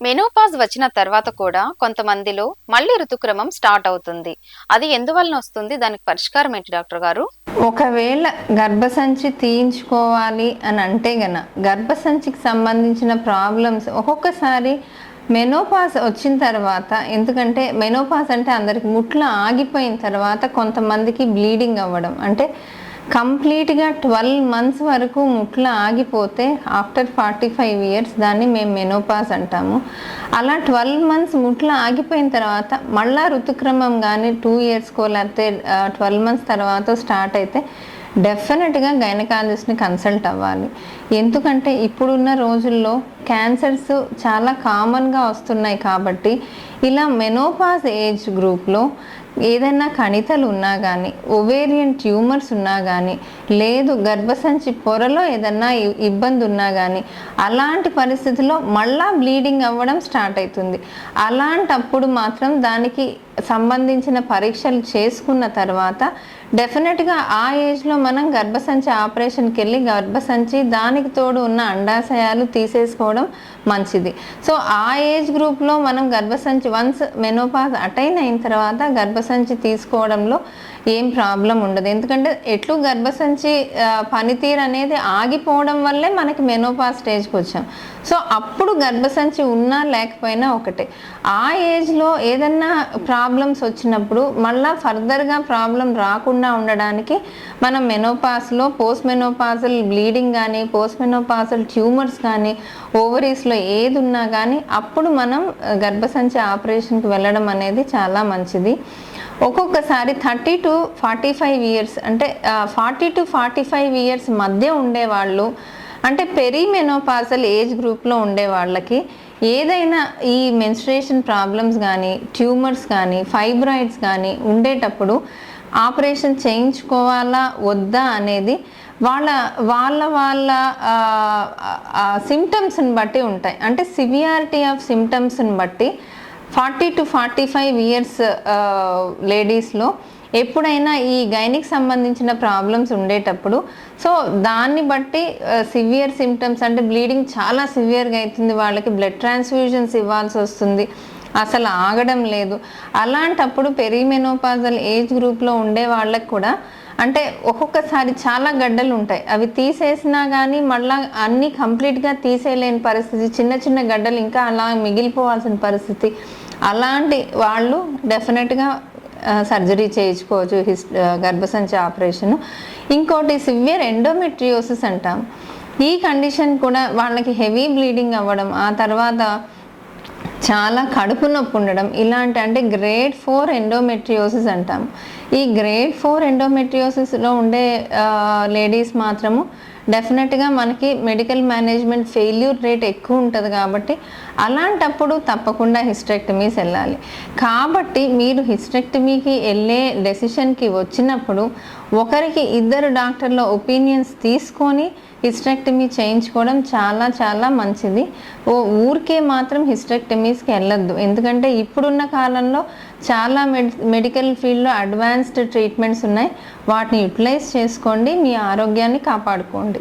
Menopause వచ్చిన తర్వాత కూడా కొంతమందిలో మళ్ళీ ఋతుక్రమం స్టార్ట్ అవుతుంది. అది ఎందువలన వస్తుంది? దానికి పరిష్కారం ఏంటి డాక్టర్ గారు? ఒకవేళ గర్భసంచి తీయించుకోవాలి అని అంటే గర్భసంచికి సంబంధించిన ప్రాబ్లమ్స్ ఒక్కొక్కసారి మెనోపాజ్ వచ్చిన తర్వాత, ఎందుకంటే మెనోపాజ్ అంటే అందరికి ముట్ల ఆగిపోయిన తర్వాత కొంతమందికి బ్లీడింగ్ అవ్వడం, అంటే కంప్లీట్గా 12 months వరకు ముట్ల ఆగిపోతే ఆఫ్టర్ 45 years దాన్ని మేము మెనోపాజ్ అంటాము. అలా 12 months ముట్ల ఆగిపోయిన తర్వాత మళ్ళా ఋతుక్రమం కానీ 2 yearsకో లేకపోతే 12 months తర్వాత స్టార్ట్ అయితే డెఫినెట్గా గైనకాలజిస్ట్ని కన్సల్ట్ అవ్వాలి. ఎందుకంటే ఇప్పుడున్న రోజుల్లో క్యాన్సర్స్ చాలా కామన్గా వస్తున్నాయి కాబట్టి ఇలా మెనోపాజ్ ఏజ్ గ్రూప్లో ఏదైనా కణితలు ఉన్నా కానీ, ఒవేరియన్ ట్యూమర్స్ ఉన్నా కానీ, లేదు గర్భసంచి పొరలో ఏదన్నా ఇబ్బంది ఉన్నా కానీ, అలాంటి పరిస్థితుల్లో మళ్ళా బ్లీడింగ్ అవ్వడం స్టార్ట్ అవుతుంది. అలాంటప్పుడు మాత్రం దానికి సంబంధించిన పరీక్షలు చేసుకున్న తర్వాత డెఫినెట్గా ఆ ఏజ్లో మనం గర్భసంచి ఆపరేషన్కి వెళ్ళి గర్భసంచి దానికి తోడు ఉన్న అండాశయాలు తీసేసుకోవడం మంచిది. సో ఆ ఏజ్ గ్రూప్లో మనం గర్భసంచి వన్స్ మెనోపాజ్ అటైన్ అయిన తర్వాత గర్భసంచి తీసుకోవడంలో ఏం ప్రాబ్లం ఉండదు. ఎందుకంటే ఎట్లు గర్భసంచి పనితీరు అనేది ఆగిపోవడం వల్లే మనకి మెనోపాజ్ స్టేజ్కి వచ్చాం. సో అప్పుడు గర్భసంచి ఉన్నా లేకపోయినా ఒకటే. ఆ ఏజ్లో ఏదన్నా ప్రాబ్లమ్స్ వచ్చినప్పుడు మళ్ళీ ఫర్దర్గా ప్రాబ్లం రాకుండా ఉండడానికి మనం మెనోపాజ్లో పోస్ట్ మెనోపాజల్ బ్లీడింగ్ కానీ, పోస్ట్ మెనోపాజల్ ట్యూమర్స్ కానీ, ఓవరీస్లో ఏది ఉన్నా కానీ అప్పుడు మనం గర్భసంచి ఆపరేషన్కి వెళ్ళడం అనేది చాలా మంచిది. ఒక్కొక్కసారి 30 to 45 years, అంటే 40 to 45 years మధ్య ఉండేవాళ్ళు, అంటే పెరిమెనోపాజల్ ఏజ్ గ్రూప్లో ఉండే వాళ్ళకి ఏదైనా ఈ మెన్స్ట్రుయేషన్ ప్రాబ్లమ్స్ కానీ, ట్యూమర్స్ కానీ, ఫైబ్రాయిడ్స్ కానీ ఉండేటప్పుడు ఆపరేషన్ చేయించుకోవాలా వద్దా అనేది వాళ్ళ వాళ్ళ వాళ్ళ సిమ్టమ్స్ని బట్టి ఉంటాయి. అంటే సివియారిటీ ఆఫ్ సిమ్టమ్స్ని బట్టి 40 to 45 years లేడీస్లో ఎప్పుడైనా ఈ గైనిక్ సంబంధించిన ప్రాబ్లమ్స్ ఉండేటప్పుడు, సో దాన్ని బట్టి సివియర్ సిమ్టమ్స్ అంటే బ్లీడింగ్ చాలా సివియర్గా అవుతుంది, వాళ్ళకి బ్లడ్ ట్రాన్స్ఫ్యూజన్స్ ఇవ్వాల్సి వస్తుంది, అసలు ఆగడం లేదు, అలాంటప్పుడు పెరిమెనోపాజల్ ఏజ్ గ్రూప్లో ఉండే వాళ్ళకి కూడా అంటే ఒక్కొక్కసారి చాలా గడ్డలు ఉంటాయి, అవి తీసేసినా కానీ మళ్ళీ అన్నీ కంప్లీట్గా తీసేయలేని పరిస్థితి, చిన్న చిన్న గడ్డలు ఇంకా అలా మిగిలిపోవాల్సిన పరిస్థితి. అలాంటి వాళ్ళు డెఫినెట్గా సర్జరీ చేయించుకోవచ్చు, గర్భసంచి ఆపరేషన్. ఇంకోటి సివియర్ ఎండోమెట్రియోసిస్ అంటాం. ఈ కండిషన్ కూడా వాళ్ళకి హెవీ బ్లీడింగ్ అవ్వడం, ఆ తర్వాత చాలా కడుపు నొప్పి ఉండడం, ఇలాంటి అంటే గ్రేడ్ 4 ఎండోమెట్రియోసిస్ అంటాం. ఈ గ్రేడ్ 4 ఎండోమెట్రియోసిస్లో ఉండే లేడీస్ మాత్రము డెఫినెట్గా మనకి మెడికల్ మేనేజ్మెంట్ ఫెయిల్యూర్ రేట్ ఎక్కువ ఉంటుంది కాబట్టి అలాంటప్పుడు తప్పకుండా హిస్టెక్టమీస్ వెళ్ళాలి. కాబట్టి మీరు హిస్టెక్టమీకి వెళ్ళే డెసిషన్కి వచ్చినప్పుడు ఒకరికి ఇద్దరు డాక్టర్ల ఒపీనియన్స్ తీసుకొని హిస్టెక్టమీ చేయించుకోవడం చాలా చాలా మంచిది. ఊరికే మాత్రం హిస్టెక్టమీస్కి వెళ్ళొద్దు. ఎందుకంటే ఇప్పుడున్న కాలంలో చాలా మెడికల్ ఫీల్డ్లో అడ్వాన్స్డ్ ట్రీట్మెంట్స్ ఉన్నాయి, వాటిని యూటిలైజ్ చేసుకోండి, మీ ఆరోగ్యాన్ని కాపాడుకోండి.